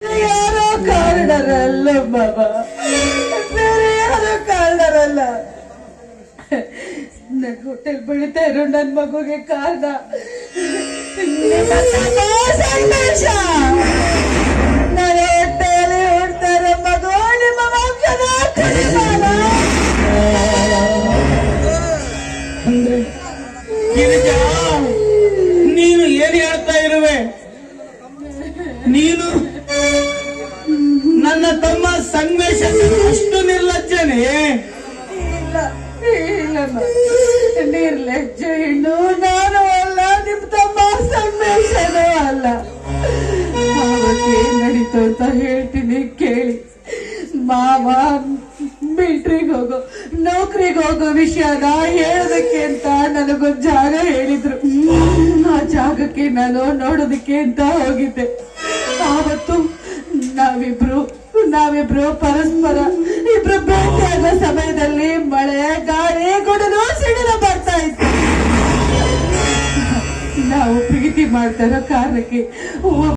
ಯಾರೋ ಕಾರಣರಲ್ಲ ಬಾಬಾ, ಬೇರೆ ಯಾರೋ ಕಾರಣರಲ್ಲ. ನನ್ ಹೋಟೆಲ್ ಬೆಳಿತಾ ಇರೋ ನನ್ ಮಗುಗೆ ಕಾರಣ ಸಂದೇಶ. ನನ್ನ ಹೊಟ್ಟೆಯಲ್ಲಿ ಹುಡ್ತಾ ಇರೋ ಮಗು ನಿಮ್ಮ ವಂಶದ ಕುಡಿತಾನ. ನೀನು ಏನ್ ಹೇಳ್ತಾ ಇರುವೆ? ನೀನು ನನ್ನ ತಮ್ಮ ಸಂಗಮೇಶ ಅಷ್ಟು ನಿರ್ಲಜ್ಜನೆ? ನಿರ್ಲಜ್ಜ ಹೆಣ್ಣು ನಾನು ಅಲ್ಲ, ನಿಮ್ ತಮ್ಮ ಸಂಗಮೇಶನೂ ಅಲ್ಲ. ಏನ್ ನಡೀತು ಅಂತ ಹೇಳ್ತೀನಿ ಕೇಳಿ. ಮಾವ ಮಿಲ್ಟ್ರಿಗೆ ಹೋಗೋ, ನೌಕರಿಗೆ ಹೋಗೋ ವಿಷಯನ ಹೇಳೋದಕ್ಕೆ ಅಂತ ನನಗೊಂದು ಜಾಗ ಹೇಳಿದ್ರು. ಆ ಜಾಗಕ್ಕೆ ನಾನು ನೋಡೋದಕ್ಕೆ ಅಂತ ಹೋಗಿದ್ದೆ. ಆವತ್ತು ನಾವಿಬ್ರು ಪರಸ್ಪರ ಇಬ್ರು ಭೇಟಿಯಾದ ಸಮಯದಲ್ಲಿ ಮಳೆ, ಗಾಳಿ, ಗುಡುಗು, ಸಿಡಿಲು ಬರ್ತಾ ಇತ್ತು. ನಾವು ಪ್ರೀತಿ ಮಾಡ್ತಾ ಇರೋ ಕಾರಣಕ್ಕೆ